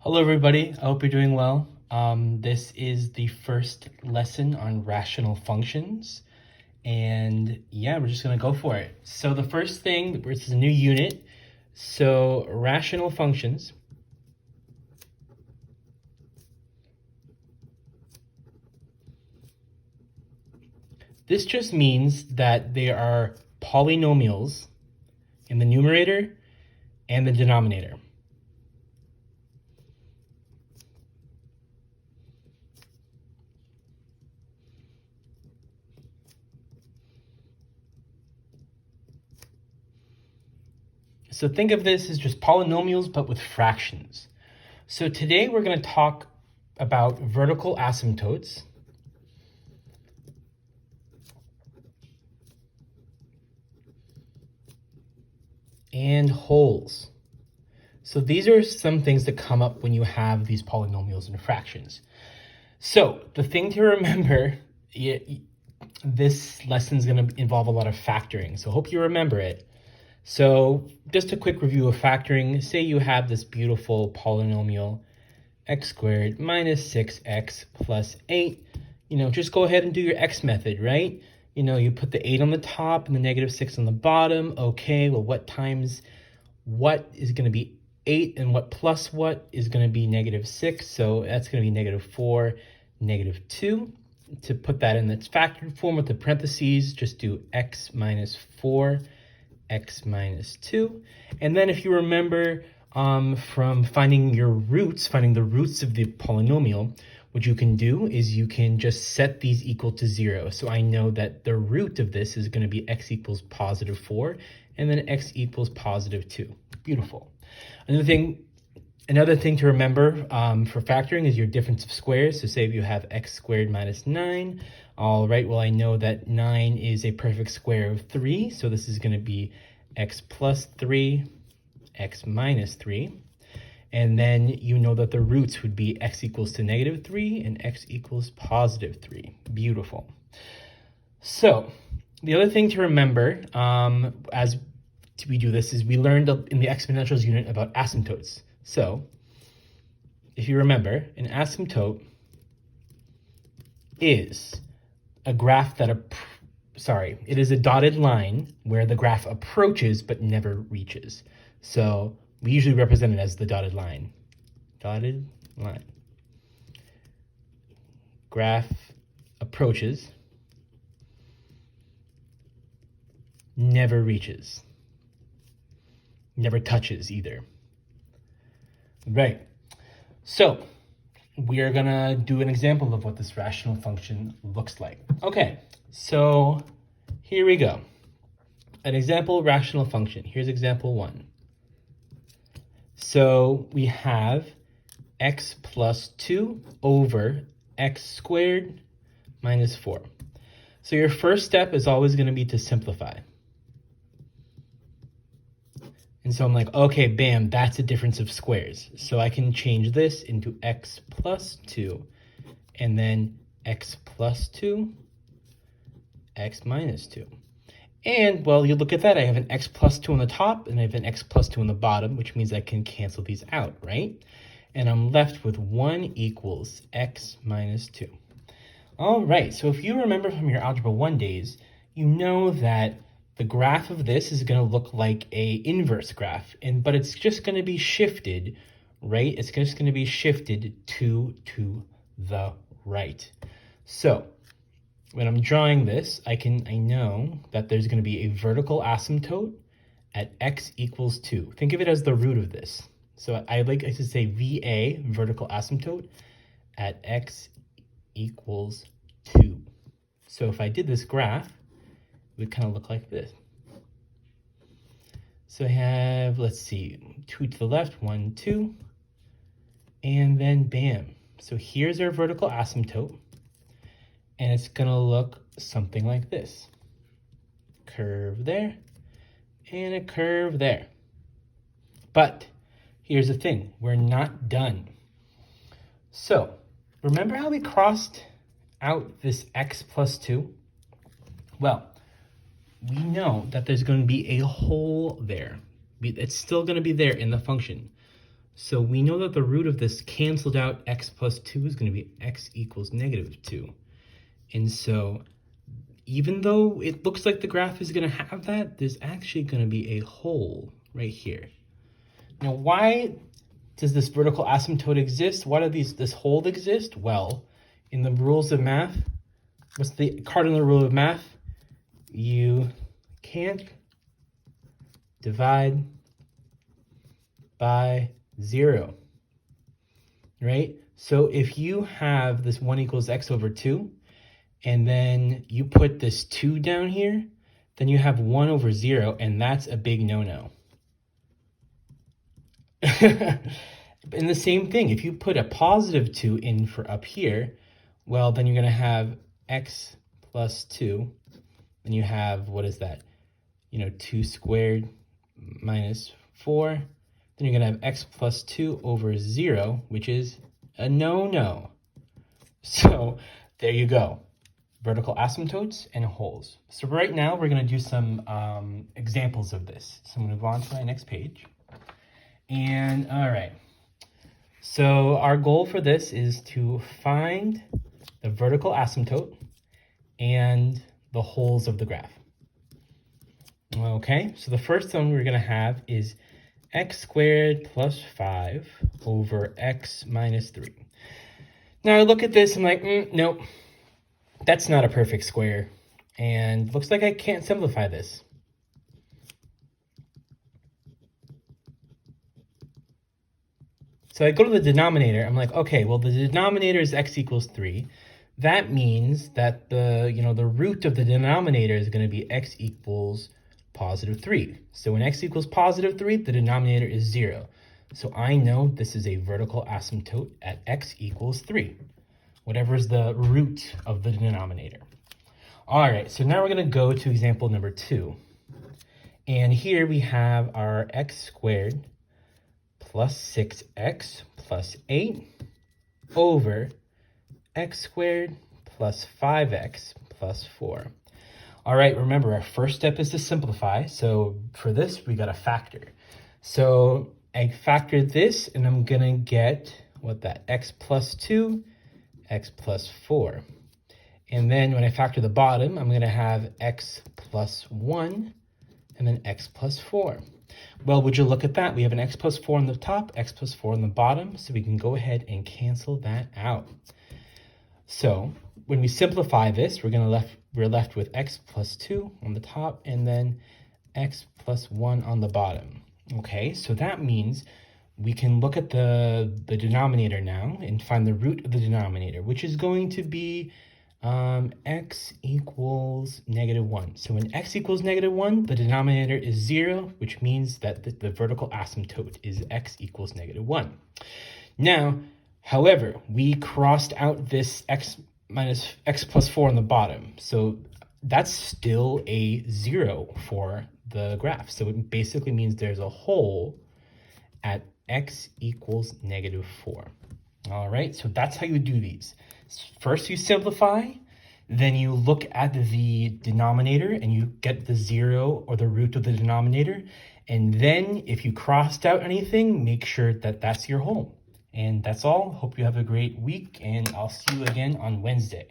Hello everybody, I hope you're doing well. This is the first lesson on rational functions, and yeah, we're just gonna go for it. So the first thing, this is a new unit, so rational functions. This just means that they are polynomials in the numerator and the denominator. So think of this as just polynomials, but with fractions. So today we're going to talk about vertical asymptotes. And wholes. So these are some things that come up when you have these polynomials and fractions. So the thing to remember, this lesson is going to involve a lot of factoring. So I hope you remember it. So just a quick review of factoring. Say you have this beautiful polynomial x squared minus 6x plus 8. Just go ahead and do your x method, right? You put the 8 on the top and the negative 6 on the bottom. Okay, well, what times what is going to be 8 and what plus what is going to be negative 6? So that's going to be negative 4, negative 2. To put that in its factored form with the parentheses, just do x minus 4, x minus 2. And then if you remember from finding the roots of the polynomial, what you can do is you can just set these equal to 0. So I know that the root of this is going to be x equals positive 4, and then x equals positive 2. Beautiful. Another thing to remember for factoring is your difference of squares. So say if you have x squared minus 9, all right, well, I know that 9 is a perfect square of 3, so this is going to be x plus 3, x minus 3. And then you know that the roots would be x equals to negative 3 and x equals positive 3. Beautiful. So the other thing to remember as we do this is we learned in the exponentials unit about asymptotes. So if you remember, an asymptote is a graph that it is a dotted line where the graph approaches but never reaches. So we usually represent it as the dotted line. Dotted line. Graph approaches, never reaches, never touches either. Right. So we are going to do an example of what this rational function looks like. Okay, so here we go. An example rational function. Here's example 1. So we have x plus 2 over x squared minus 4. So your first step is always going to be to simplify. And so I'm like, okay, bam, that's a difference of squares. So I can change this into x plus 2, and then x plus 2, x minus 2. And, well, you look at that, I have an x plus 2 on the top, and I have an x plus 2 on the bottom, which means I can cancel these out, right? And I'm left with 1 equals x minus 2. All right, so if you remember from your Algebra 1 days, you know that the graph of this is going to look like a inverse graph, but it's just going to be shifted, right? It's just going to be shifted to the right. So when I'm drawing this, I know that there's going to be a vertical asymptote at x equals 2. Think of it as the root of this. So I like to say VA, vertical asymptote, at x equals 2. So if I did this graph, it would kind of look like this. So I have, let's see, 2 to the left, 1, 2, and then bam. So here's our vertical asymptote. And it's going to look something like this. Curve there, and a curve there. But here's the thing, we're not done. So remember how we crossed out this x plus 2? Well, we know that there's going to be a hole there. It's still going to be there in the function. So we know that the root of this canceled out x plus 2 is going to be x equals negative 2. And so even though it looks like the graph is going to have that, there's actually going to be a hole right here. Now, why does this vertical asymptote exist? Why does this hole exist? Well, in the rules of math, what's the cardinal rule of math? You can't divide by 0, right? So if you have this 1 equals x over 2, and then you put this 2 down here, then you have 1 over 0, and that's a big no-no. And the same thing, if you put a positive 2 in for up here, well, then you're going to have x plus 2, and you have, what is that? 2 squared minus 4. Then you're going to have x plus 2 over 0, which is a no-no. So there you go. Vertical asymptotes and holes. So right now we're going to do some examples of this. So I'm going to go on to my next page. And all right. So our goal for this is to find the vertical asymptote and the holes of the graph. Okay, so the first one we're going to have is x squared plus 5 over x minus 3. Now I look at this, I'm like, nope, that's not a perfect square. And looks like I can't simplify this. So I go to the denominator, I'm like, okay, well, the denominator is x equals 3. That means that the root of the denominator is going to be x equals positive 3. So when x equals positive 3, the denominator is 0. So I know this is a vertical asymptote at x equals 3, whatever is the root of the denominator. All right, so now we're going to go to example number 2. And here we have our x squared plus 6x plus 8 over x squared plus 5x plus 4. All right, remember our first step is to simplify. So for this, we got to factor. So I factored this and I'm going to get x plus 2, x plus 4. And then when I factor the bottom, I'm going to have x plus 1 and then x plus 4. Well, would you look at that? We have an x plus 4 on the top, x plus 4 on the bottom, so we can go ahead and cancel that out. So when we simplify this, we're left with x plus 2 on the top and then x plus 1 on the bottom. Okay, so that means we can look at the denominator now and find the root of the denominator, which is going to be x equals negative 1. So when x equals negative 1, the denominator is 0, which means that the vertical asymptote is x equals negative 1. Now, however, we crossed out this x plus 4 on the bottom. So that's still a 0 for the graph. So it basically means there's a hole at x equals negative 4. All right, so that's how you do these. First you simplify, then you look at the denominator and you get the 0 or the root of the denominator. And then if you crossed out anything, make sure that that's your hole. And that's all. Hope you have a great week, and I'll see you again on Wednesday.